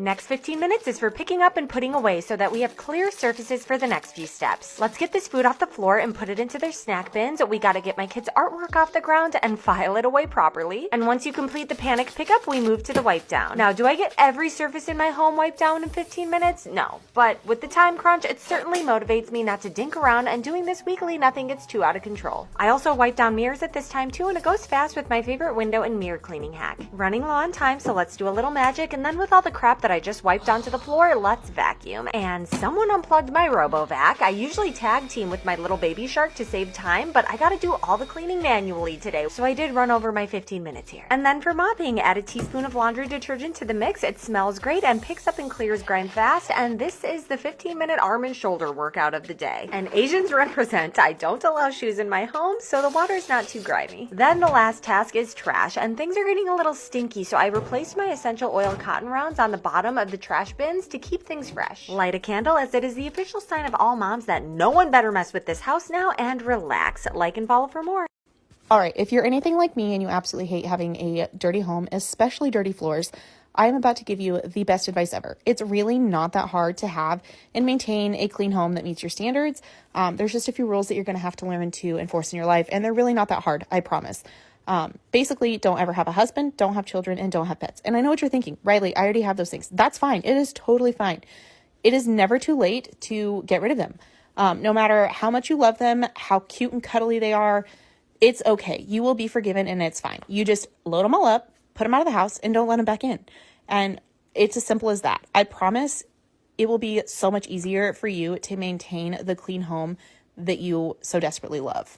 next 15 minutes is for picking up and putting away so that we have clear surfaces for the next few steps. Let's get this food off the floor and put it into their snack bins. We gotta get my kids' artwork off the ground and file it away properly. And once you complete the panic pickup, we move to the wipe down. Now, do I get every surface in my home wiped down in 15 minutes? No. But with the time crunch, it certainly motivates me not to dink around, and doing this weekly, nothing gets too out of control. I also wipe down mirrors at this time too, and it goes fast with my favorite window and mirror cleaning hack. Running low on time, so let's do a little magic, and then with all the crap that I just wiped onto the floor, let's vacuum. And someone unplugged my RoboVac. I usually tag team with my little baby shark to save time, but I gotta do all the cleaning manually today, so I did run over my 15 minutes here. And then for mopping, add a teaspoon of laundry detergent to the mix. It smells great and picks up and clears grime fast, and this is the 15-minute arm and shoulder workout of the day. And Asians represent. I don't allow shoes in my home, so the water's not too grimy. Then the last task is trash, and things are getting a little stinky, so I replaced my essential oil cotton rounds on the bottom of the trash bins to keep things fresh. Light a candle, as it is the official sign of all moms that no one better mess with this house now, and relax. Like and follow for more. All right, if you're anything like me and you absolutely hate having a dirty home, especially dirty floors, I'm about to give you the best advice ever. It's really not that hard to have and maintain a clean home that meets your standards. There's just a few rules that you're going to have to learn to enforce in your life, and they're really not that hard, I promise. Basically, don't ever have a husband, don't have children, and don't have pets. And I know what you're thinking, Riley, I already have those things. That's fine. It is totally fine. It is never too late to get rid of them. No matter how much you love them, how cute and cuddly they are, it's okay. You will be forgiven and it's fine. You just load them all up, put them out of the house, and don't let them back in. And it's as simple as that. I promise it will be so much easier for you to maintain the clean home that you so desperately love.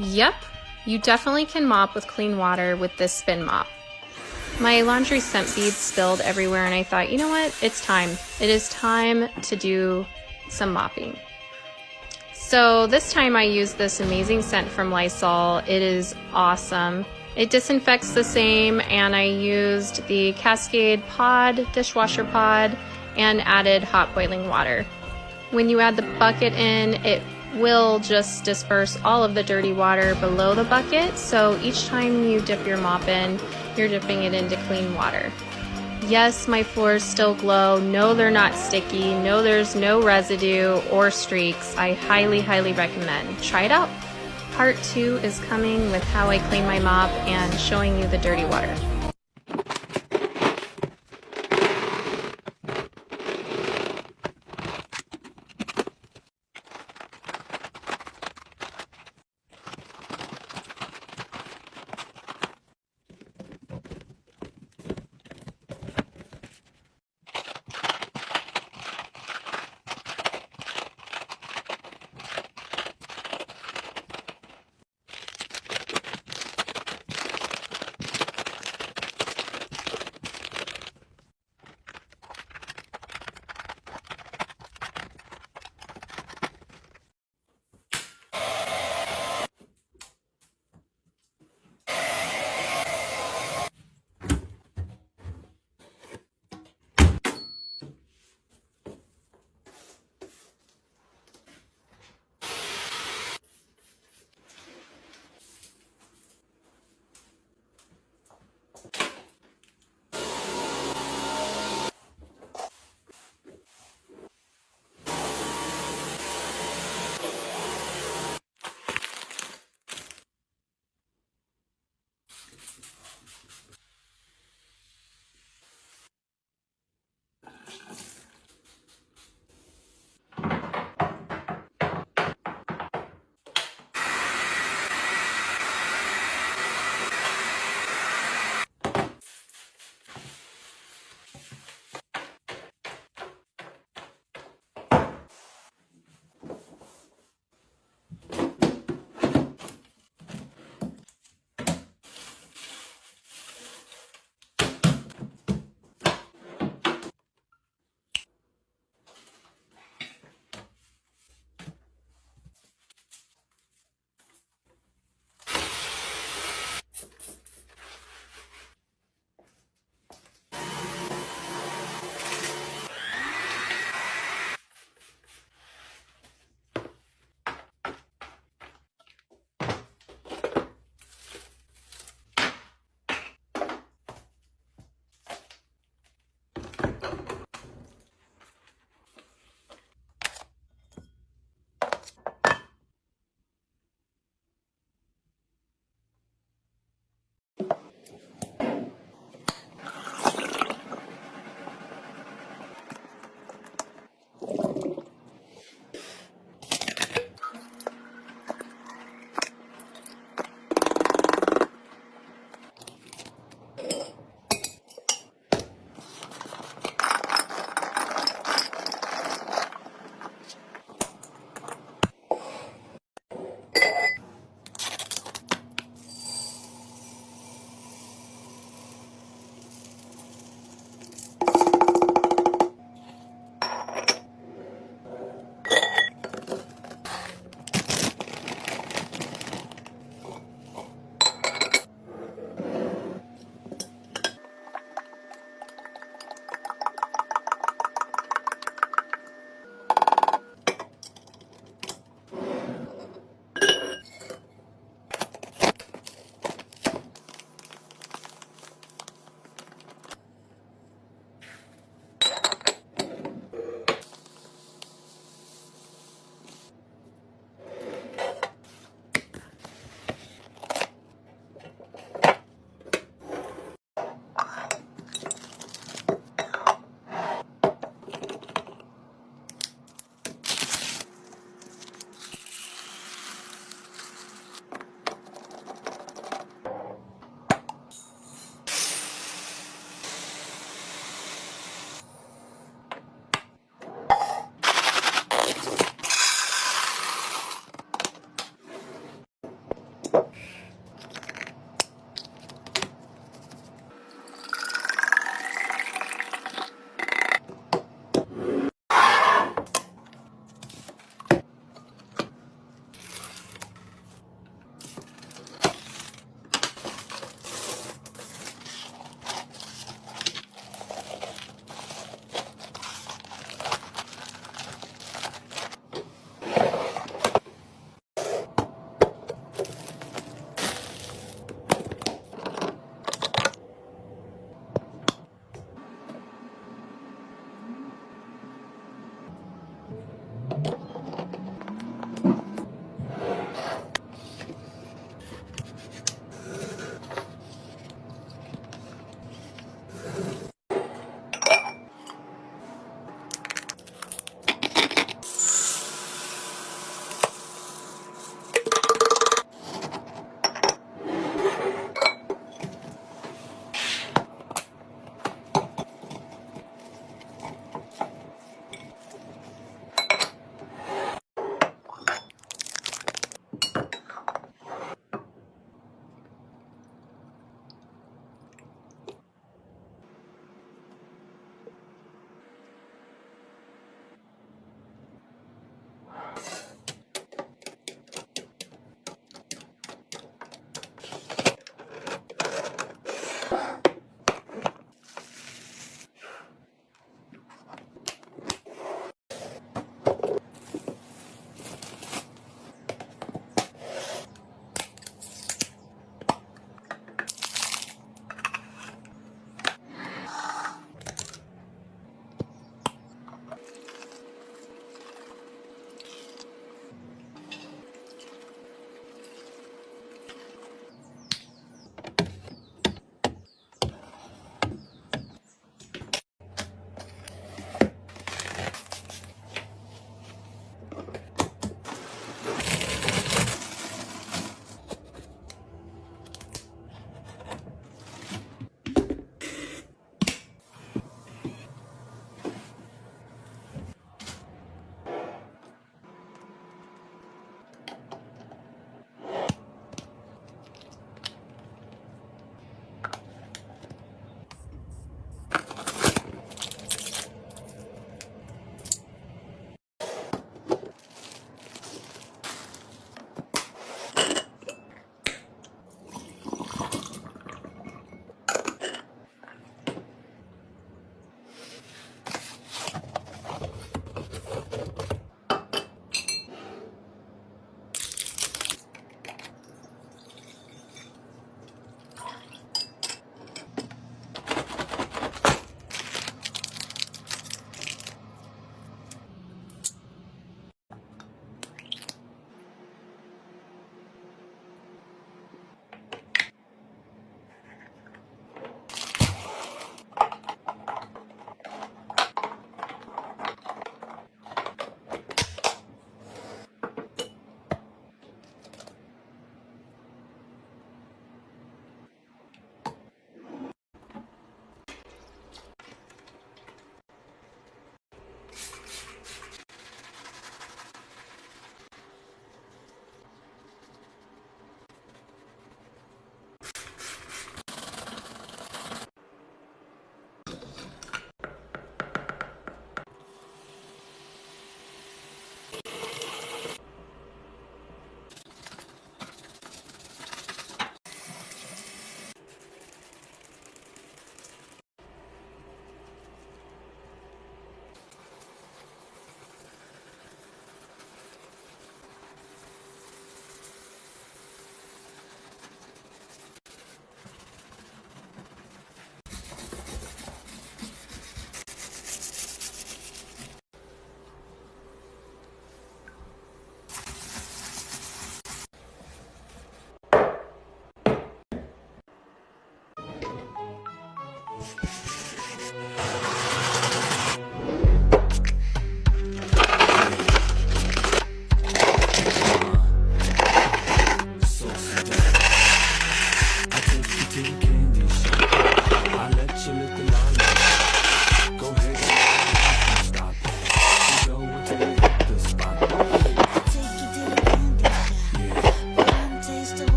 Yep, you definitely can mop with clean water with this spin mop. My laundry scent beads spilled everywhere and I thought, you know what, it's time. It is time to do some mopping. So this time I used this amazing scent from Lysol. It is awesome. It disinfects the same, and I used the Cascade pod, dishwasher pod, and added hot boiling water. When you add the bucket in, it will just disperse all of the dirty water below the bucket, so each time you dip your mop in, you're dipping it into clean water. Yes, my floors still glow. No, they're not sticky. No, there's no residue or streaks. I highly, highly recommend. Try it out. Part 2 is coming with how I clean my mop and showing you the dirty water.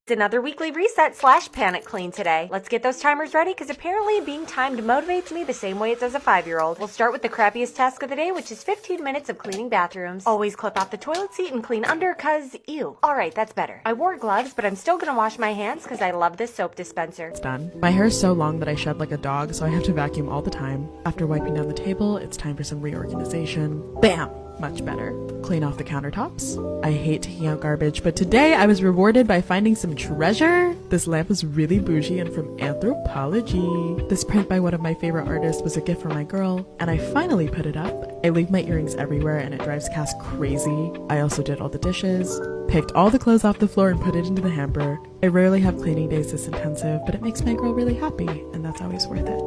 It's another weekly reset / panic clean today. Let's get those timers ready because apparently being timed motivates me the same way it does a 5-year-old. We'll start with the crappiest task of the day, which is 15 minutes of cleaning bathrooms. Always clip off the toilet seat and clean under cause ew. Alright, that's better. I wore gloves, but I'm still gonna wash my hands because I love this soap dispenser. It's done. My hair is so long that I shed like a dog, so I have to vacuum all the time. After wiping down the table, it's time for some reorganization. Bam! Much better. Clean off the countertops. I hate taking out garbage, but today I was rewarded by finding some treasure. This lamp is really bougie and from Anthropology. This print by one of my favorite artists was a gift for my girl, and I finally put it up. I leave my earrings everywhere and it drives Cass crazy. I also did all the dishes, picked all the clothes off the floor and put it into the hamper. I rarely have cleaning days this intensive, but it makes my girl really happy, and that's always worth it.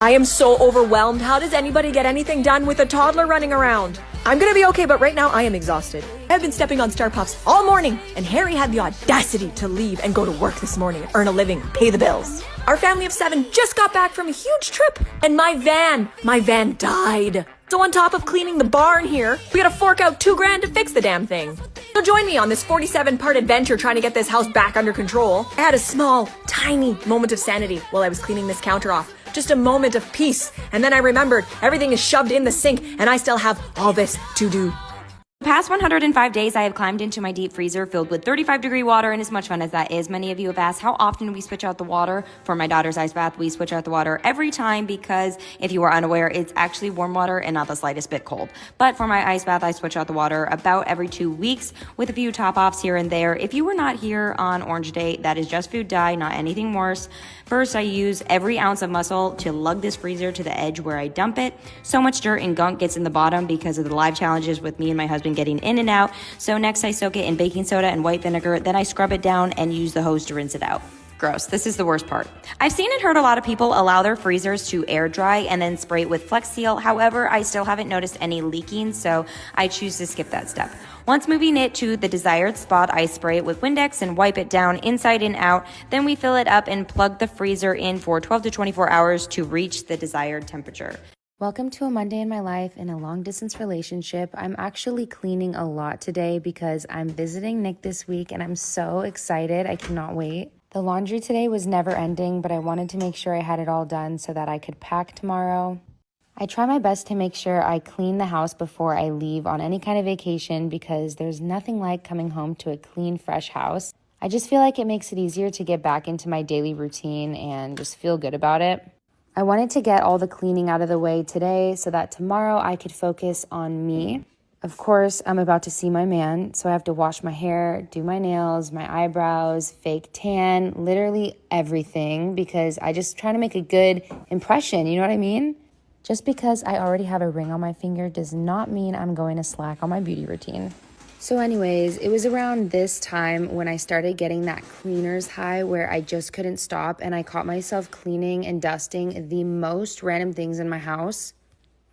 I am so overwhelmed. How does anybody get anything done with a toddler running around? I'm gonna be okay, but right now I am exhausted. I've been stepping on Star Puffs all morning, and Harry had the audacity to leave and go to work this morning, earn a living, pay the bills. Our family of 7 just got back from a huge trip, and my van died. So on top of cleaning the barn here, we gotta fork out $2,000 to fix the damn thing. So join me on this 47-part adventure trying to get this house back under control. I had a small, tiny moment of sanity while I was cleaning this counter off. Just a moment of peace. And then I remembered everything is shoved in the sink and I still have all this to do. The past 105 days, I have climbed into my deep freezer filled with 35-degree water, and as much fun as that is, many of you have asked how often we switch out the water. For my daughter's ice bath, we switch out the water every time because, if you are unaware, it's actually warm water and not the slightest bit cold. But for my ice bath, I switch out the water about every 2 weeks with a few top-offs here and there. If you were not here on Orange Day, that is just food dye, not anything worse. First, I use every ounce of muscle to lug this freezer to the edge where I dump it. So much dirt and gunk gets in the bottom because of the live challenges with me and my husband getting in and out. So next I soak it in baking soda and white vinegar, then I scrub it down and use the hose to rinse it out. Gross. This is the worst part. I've seen and heard a lot of people allow their freezers to air dry and then spray it with Flex Seal. However, I still haven't noticed any leaking, so I choose to skip that step. Once moving it to the desired spot, I spray it with Windex and wipe it down inside and out. Then we fill it up and plug the freezer in for 12 to 24 hours to reach the desired temperature. Welcome to a Monday in my life in a long-distance relationship. I'm actually cleaning a lot today because I'm visiting Nick this week and I'm so excited. I cannot wait. The laundry today was never ending, but I wanted to make sure I had it all done so that I could pack tomorrow. I try my best to make sure I clean the house before I leave on any kind of vacation because there's nothing like coming home to a clean, fresh house. I just feel like it makes it easier to get back into my daily routine and just feel good about it. I wanted to get all the cleaning out of the way today so that tomorrow I could focus on me. Of course, I'm about to see my man, so I have to wash my hair, do my nails, my eyebrows, fake tan, literally everything because I just try to make a good impression, you know what I mean? Just because I already have a ring on my finger does not mean I'm going to slack on my beauty routine. So anyways, it was around this time when I started getting that cleaner's high where I just couldn't stop and I caught myself cleaning and dusting the most random things in my house.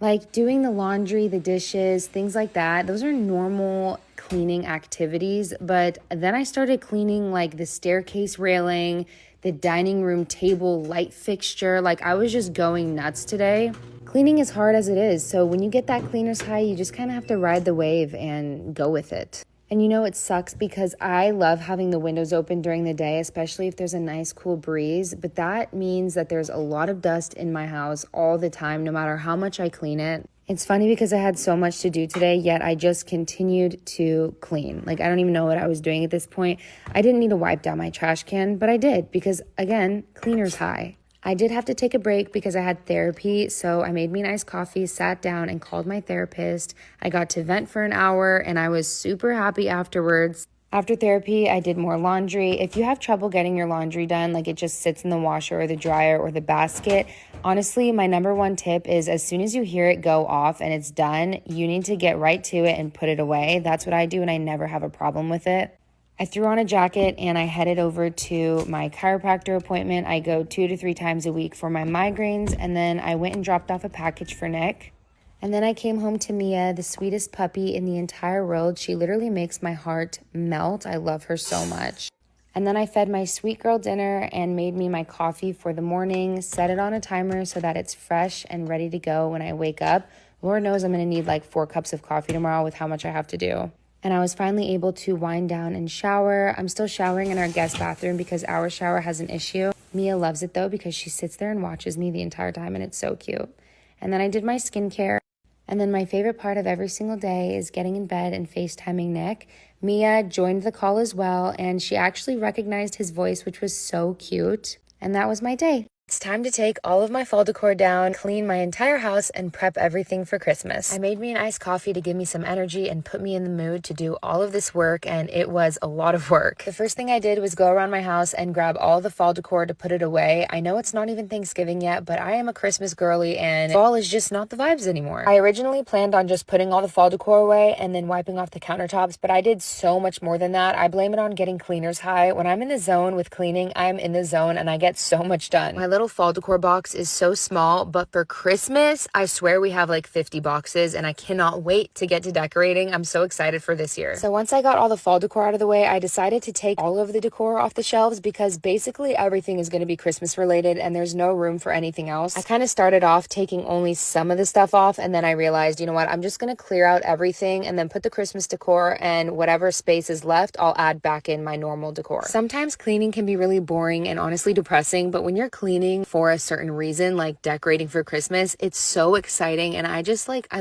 Like doing the laundry, the dishes, things like that. Those are normal cleaning activities. But then I started cleaning like the staircase railing, the dining room table light fixture. Like I was just going nuts today. Cleaning is hard as it is. So when you get that cleaner's high, you just kind of have to ride the wave and go with it. And you know, it sucks because I love having the windows open during the day, especially if there's a nice cool breeze. But that means that there's a lot of dust in my house all the time, no matter how much I clean it. It's funny because I had so much to do today, yet I just continued to clean. Like, I don't even know what I was doing at this point. I didn't need to wipe down my trash can, but I did because, again, cleaner's high. I did have to take a break because I had therapy, so I made me an iced coffee, sat down, and called my therapist. I got to vent for an hour, and I was super happy afterwards. After therapy, I did more laundry. If you have trouble getting your laundry done, like it just sits in the washer or the dryer or the basket, honestly, my number one tip is as soon as you hear it go off and it's done, you need to get right to it and put it away. That's what I do, and I never have a problem with it. I threw on a jacket and I headed over to my chiropractor appointment. I go 2 to 3 times a week for my migraines, and then I went and dropped off a package for Nick. And then I came home to Mia, the sweetest puppy in the entire world. She literally makes my heart melt. I love her so much. And then I fed my sweet girl dinner and made me my coffee for the morning, set it on a timer so that it's fresh and ready to go when I wake up. Lord knows I'm going to need like 4 cups of coffee tomorrow with how much I have to do. and I was finally able to wind down and shower. I'm still showering in our guest bathroom because our shower has an issue. Mia loves it though because she sits there and watches me the entire time, and it's so cute. And then I did my skincare. And then my favorite part of every single day is getting in bed and FaceTiming Nick. Mia joined the call as well, and she actually recognized his voice, which was so cute. And that was my day. It's time to take all of my fall decor down, clean my entire house, and prep everything for Christmas. I made me an iced coffee to give me some energy and put me in the mood to do all of this work, and it was a lot of work. The first thing I did was go around my house and grab all the fall decor to put it away. I know it's not even Thanksgiving yet, but I am a Christmas girly, and fall is just not the vibes anymore. I originally planned on just putting all the fall decor away and then wiping off the countertops, but I did so much more than that. I blame it on getting cleaners high. When I'm in the zone with cleaning, I'm in the zone and I get so much done. My little fall decor box is so small, but for Christmas, I swear we have like 50 boxes, and I cannot wait to get to decorating. I'm so excited for this year. So once I got all the fall decor out of the way, I decided to take all of the decor off the shelves because basically everything is going to be Christmas related and there's no room for anything else. I kind of started off taking only some of the stuff off, and then I realized, you know what, I'm just going to clear out everything and then put the Christmas decor, and whatever space is left, I'll add back in my normal decor. Sometimes cleaning can be really boring and honestly depressing, but when you're cleaning for a certain reason, like decorating for Christmas, it's so exciting, and I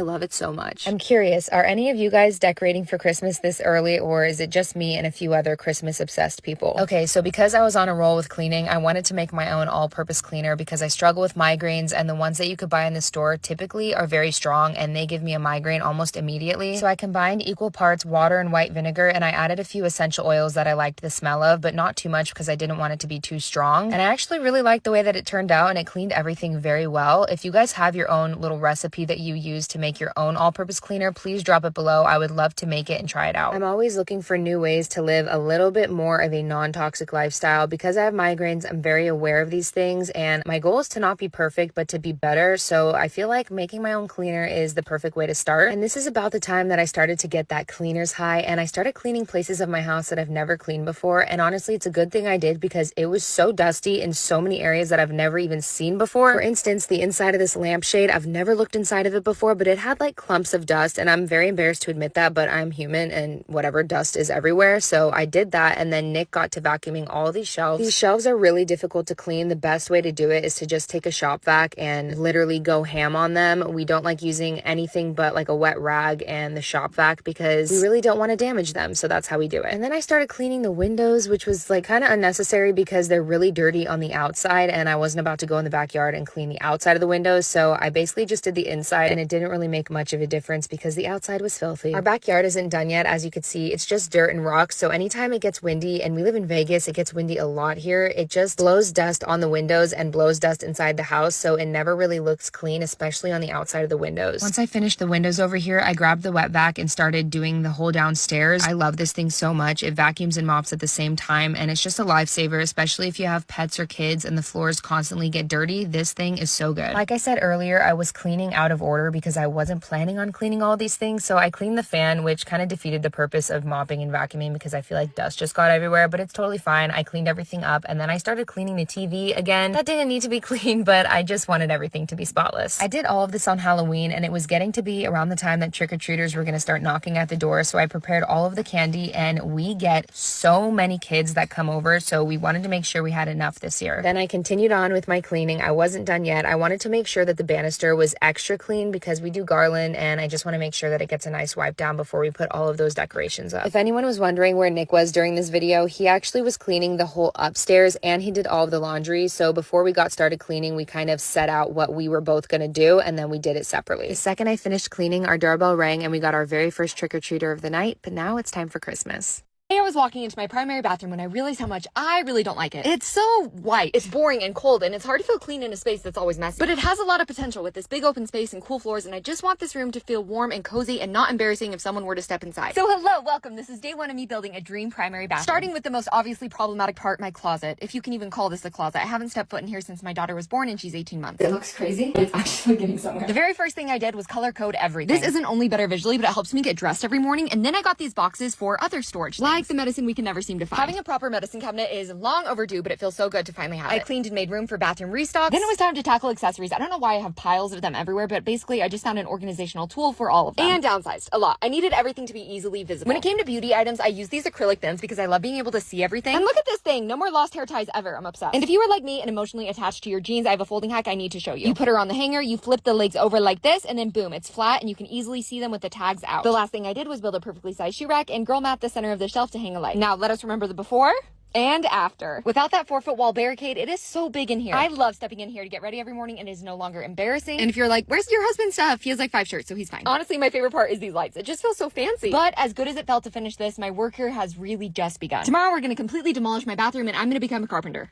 love it so much. I'm curious, are any of you guys decorating for Christmas this early, or is it just me and a few other Christmas obsessed people? Okay, so because I was on a roll with cleaning, I wanted to make my own all-purpose cleaner because I struggle with migraines, and the ones that you could buy in the store typically are very strong and they give me a migraine almost immediately. So I combined equal parts water and white vinegar, and I added a few essential oils that I liked the smell of, but not too much because I didn't want it to be too strong. And I actually really liked the way that it turned out, and it cleaned everything very well. If you guys have your own little recipe that you use to make your own all-purpose cleaner, please drop it below. I would love to make it and try it out. I'm always looking for new ways to live a little bit more of a non-toxic lifestyle. Because I have migraines, I'm very aware of these things, and my goal is to not be perfect, but to be better. So I feel like making my own cleaner is the perfect way to start. And this is about the time that I started to get that cleaner's high, and I started cleaning places of my house that I've never cleaned before. And honestly, it's a good thing I did because it was so dusty in so many areas that I've never even seen before. For instance, the inside of this lampshade, I've never looked inside of it before, but it had like clumps of dust, and I'm very embarrassed to admit that, but I'm human and whatever, dust is everywhere. So I did that, and then Nick got to vacuuming all of these shelves. These shelves are really difficult to clean. The best way to do it is to just take a shop vac and literally go ham on them. We don't like using anything but like a wet rag and the shop vac because we really don't want to damage them. So that's how we do it. And then I started cleaning the windows, which was like kind of unnecessary because they're really dirty on the outside, and I wasn't about to go in the backyard and clean the outside of the windows. So I basically just did the inside, and it didn't really make much of a difference because the outside was filthy. Our backyard isn't done yet. As you could see, it's just dirt and rocks. So anytime it gets windy, and we live in Vegas, it gets windy a lot here, it just blows dust on the windows and blows dust inside the house. So it never really looks clean, especially on the outside of the windows. Once I finished the windows over here, I grabbed the wet vac and started doing the whole downstairs. I love this thing so much. It vacuums and mops at the same time, and it's just a lifesaver, especially if you have pets or kids and the floors constantly get dirty. This thing is so good. Like I said earlier, I was cleaning out of order because I wasn't planning on cleaning all these things. So I cleaned the fan, which kind of defeated the purpose of mopping and vacuuming because I feel like dust just got everywhere, but it's totally fine. I cleaned everything up, and then I started cleaning the TV again. That didn't need to be clean, but I just wanted everything to be spotless. I did all of this on Halloween, and it was getting to be around the time that trick-or-treaters were going to start knocking at the door. So I prepared all of the candy, and we get so many kids that come over. So we wanted to make sure we had enough this year. Then I continued on with my cleaning. I wasn't done yet. I wanted to make sure that the banister was extra clean because we do garland, and I just want to make sure that it gets a nice wipe down before we put all of those decorations up. If anyone was wondering where Nick was during this video, he actually was cleaning the whole upstairs, and he did all of the laundry. So before we got started cleaning, we kind of set out what we were both going to do, and then we did it separately. The second I finished cleaning, our doorbell rang, and we got our very first trick-or-treater of the night, but now it's time for Christmas. I was walking into my primary bathroom when I realized how much I really don't like it. It's so white. It's boring and cold, and it's hard to feel clean in a space that's always messy. But it has a lot of potential with this big open space and cool floors, and I just want this room to feel warm and cozy and not embarrassing if someone were to step inside. So hello, welcome. This is day one of me building a dream primary bathroom. Starting with the most obviously problematic part, my closet. If you can even call this a closet. I haven't stepped foot in here since my daughter was born, and she's 18 months. It looks crazy, but it's actually getting somewhere. The very first thing I did was color code everything. This isn't only better visually, but it helps me get dressed every morning, and then I got these boxes for other storage things. Like the medicine we can never seem to find. Having a proper medicine cabinet is long overdue, but it feels so good to finally have it. I cleaned and made room for bathroom restocks. Then it was time to tackle accessories. I don't know why I have piles of them everywhere, but basically I just found an organizational tool for all of them. And downsized a lot. I needed everything to be easily visible. When it came to beauty items, I used these acrylic bins because I love being able to see everything. And look at this thing. No more lost hair ties ever. I'm obsessed. And if you are like me and emotionally attached to your jeans, I have a folding hack I need to show you. You put her on the hanger, you flip the legs over like this, and then boom, it's flat and you can easily see them with the tags out. The last thing I did was build a perfectly sized shoe rack and girl mat the center of the shelf to hang a light. Now let us remember the before and after. Without that 4-foot wall barricade, it is so big in here. I love stepping in here to get ready every morning and it is no longer embarrassing. And if you're like, where's your husband's stuff? He has like 5 shirts, so he's fine. Honestly, my favorite part is these lights. It just feels so fancy. But as good as it felt to finish this, my work here has really just begun. Tomorrow, we're gonna completely demolish my bathroom and I'm gonna become a carpenter.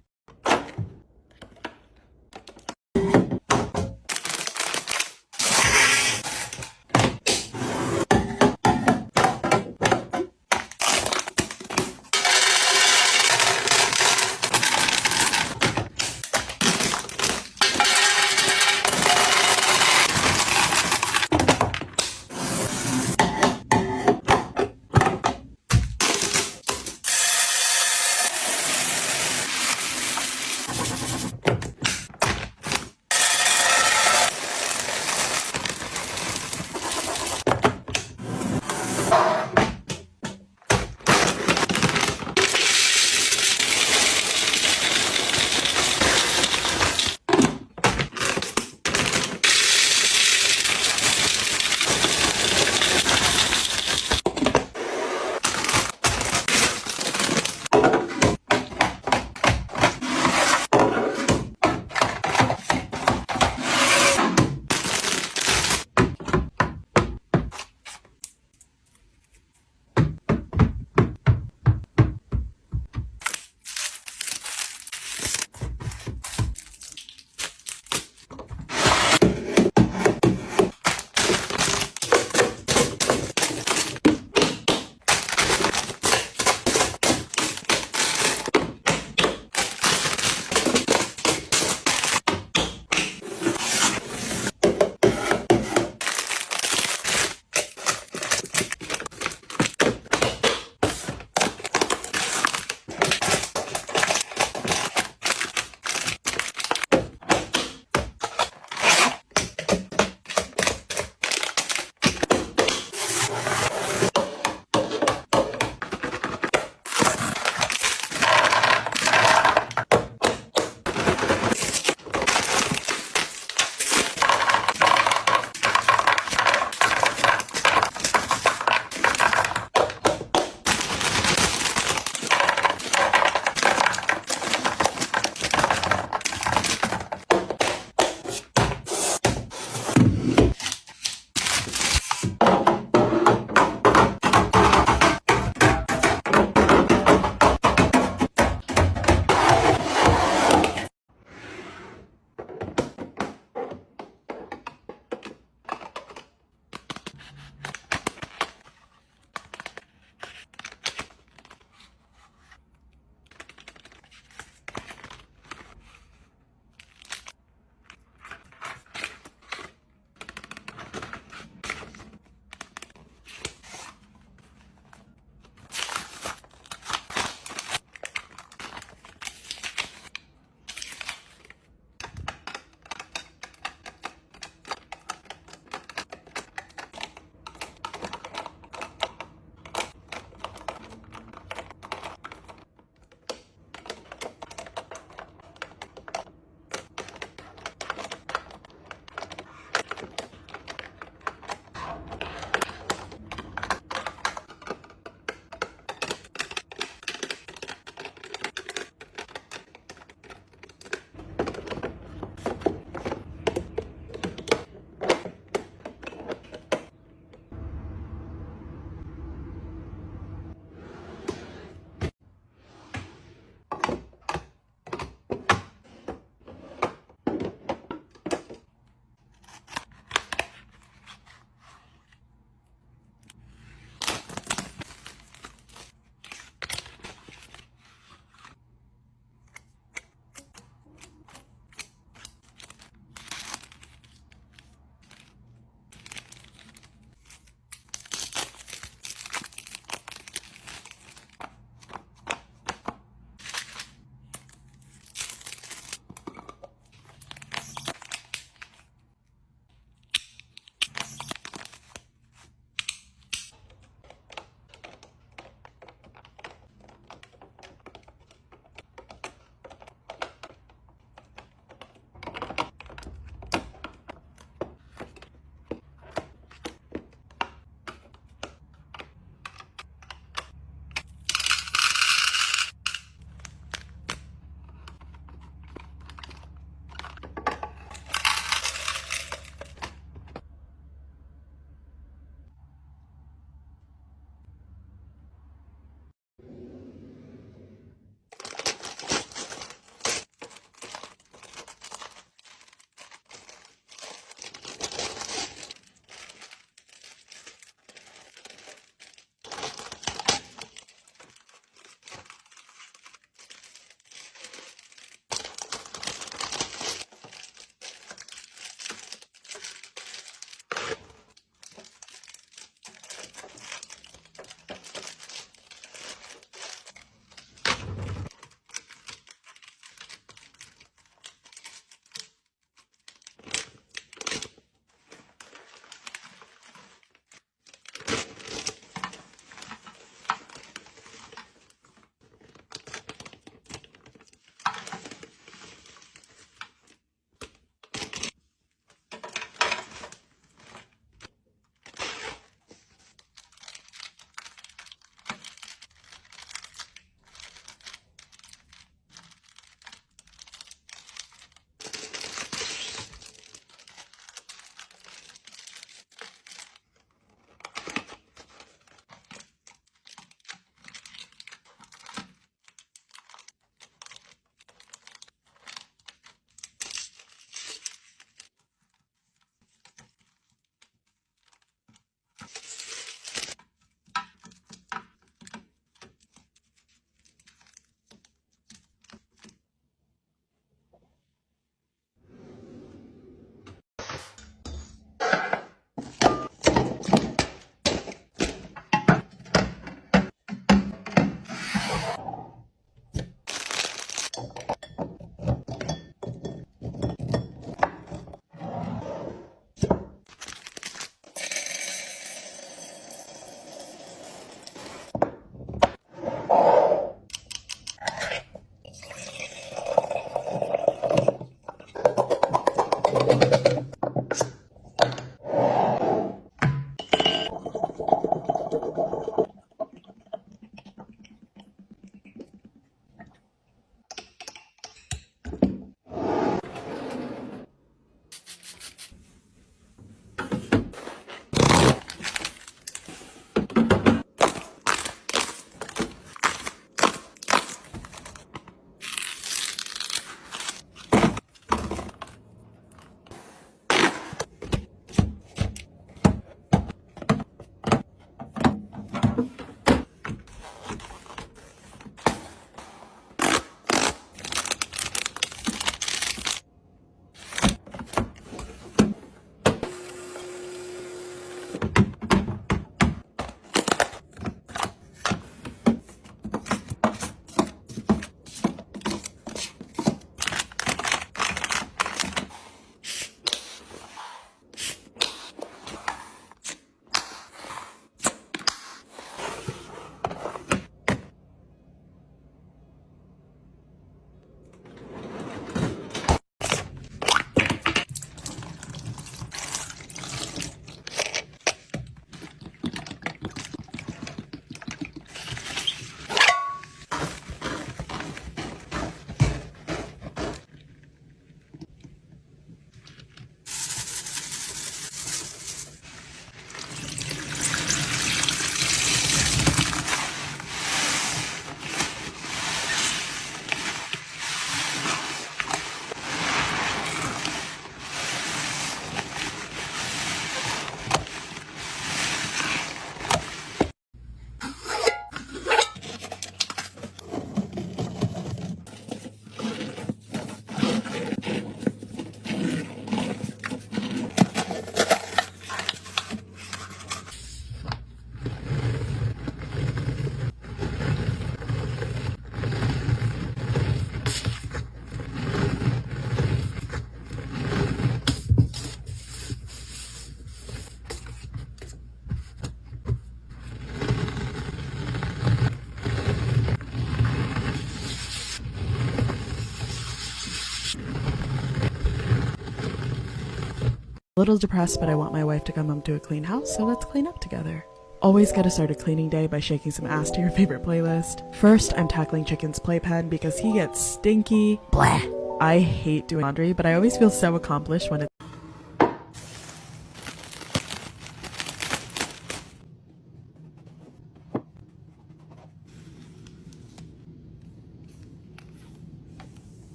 Little depressed, but I want my wife to come home to a clean house, so let's clean up together. Always gotta start a cleaning day by shaking some ass to your favorite playlist. First, I'm tackling Chicken's playpen because he gets stinky. Blah. I hate doing laundry, but I always feel so accomplished when it's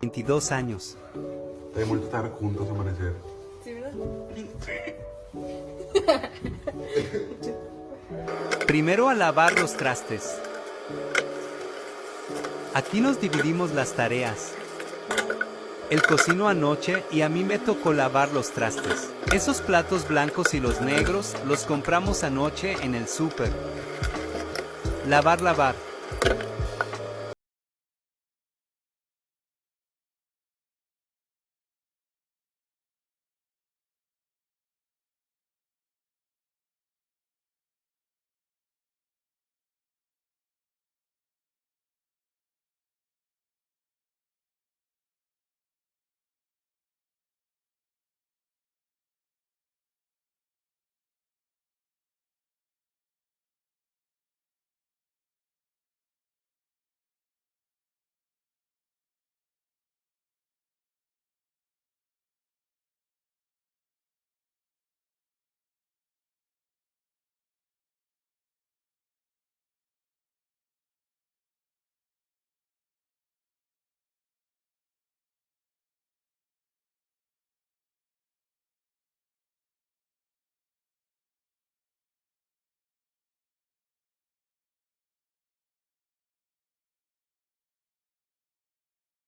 ...22 años. Está bonito estar juntos, amanecer. ¿Sí, verdad? Primero a lavar los trastes. Aquí nos dividimos las tareas. Él cocinó anoche y a mí me tocó lavar los trastes. Esos platos blancos y los negros los compramos anoche en el súper. Lavar, lavar.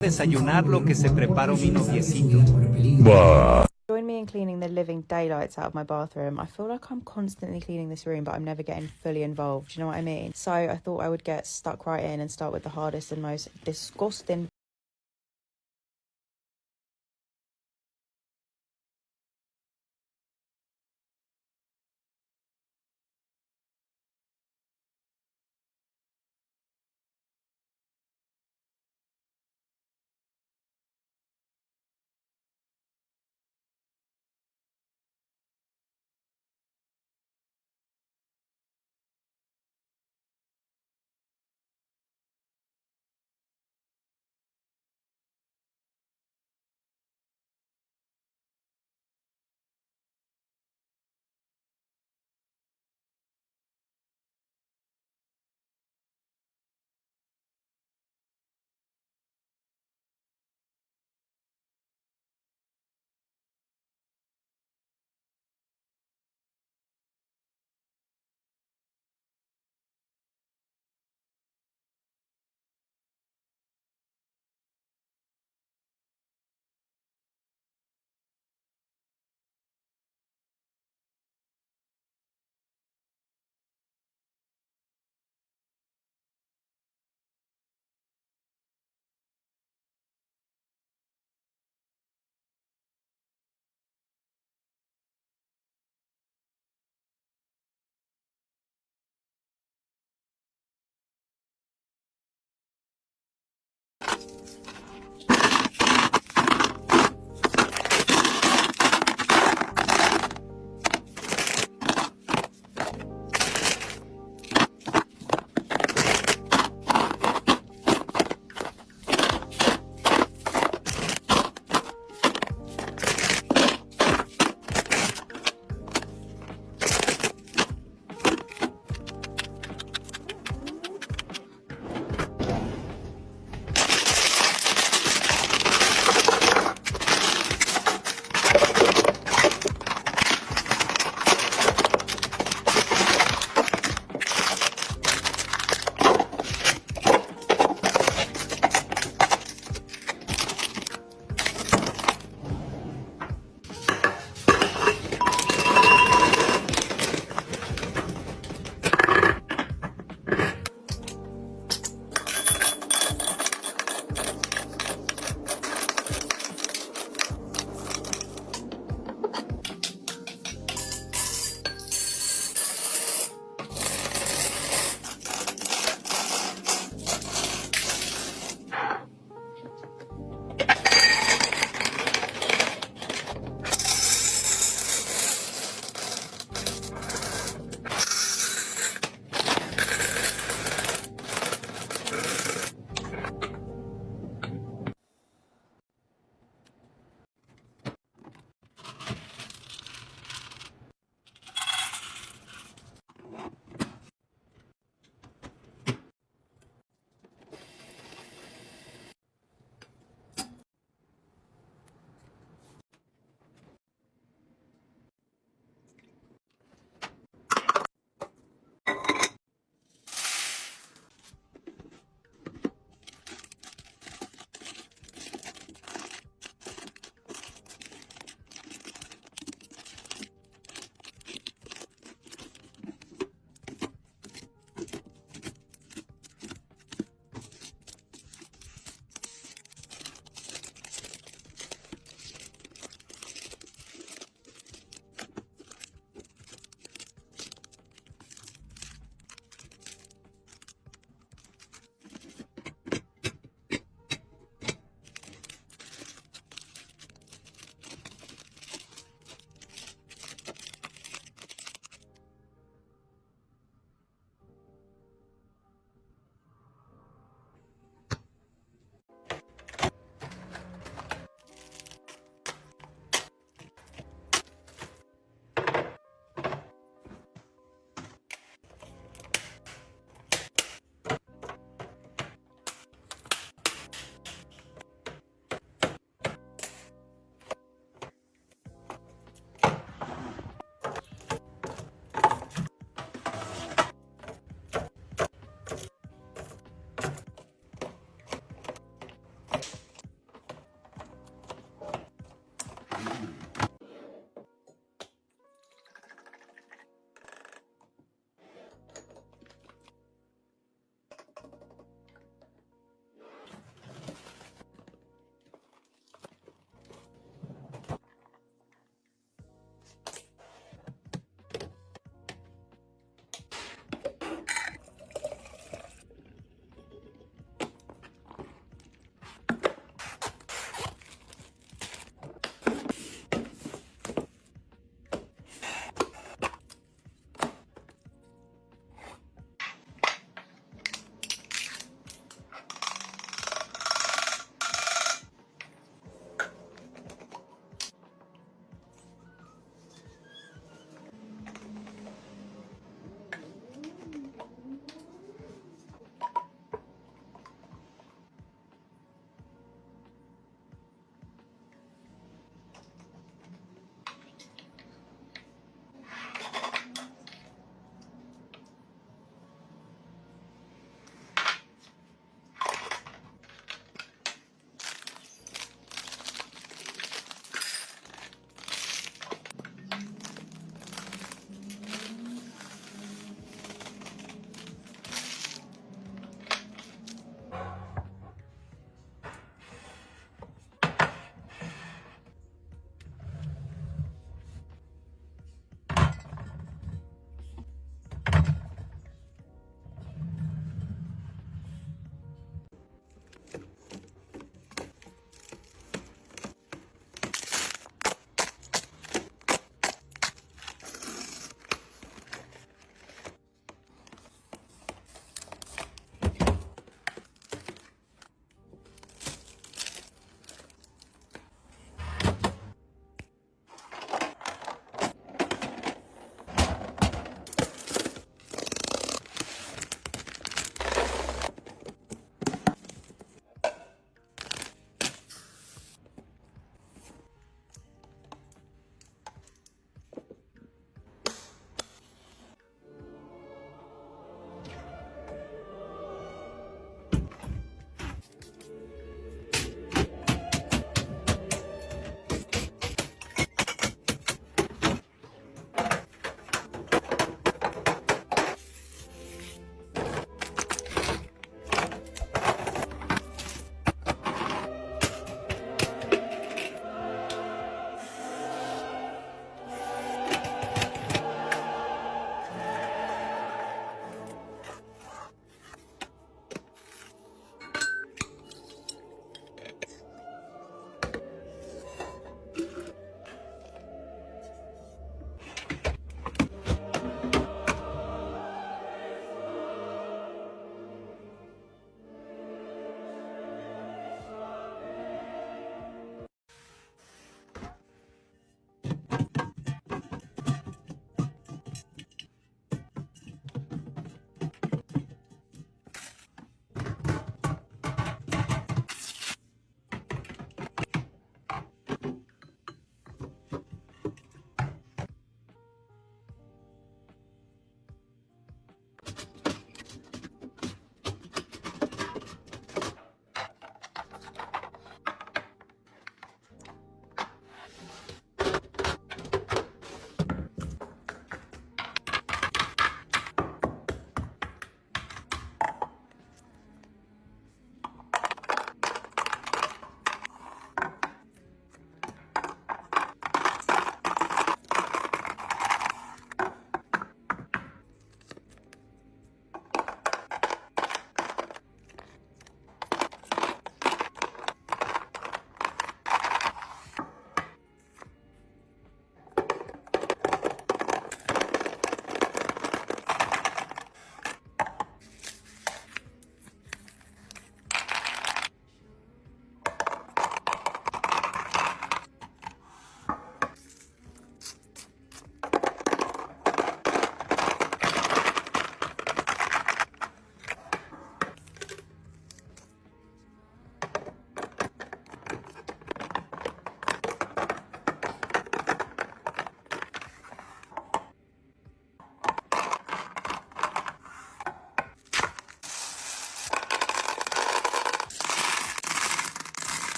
Desayunar lo que se preparó mi noviecito. Join me in cleaning the living daylights out of my bathroom. I feel like I'm constantly cleaning this room, but I'm never getting fully involved. Do you know what I mean? So I thought I would get stuck right in and start with the hardest and most disgusting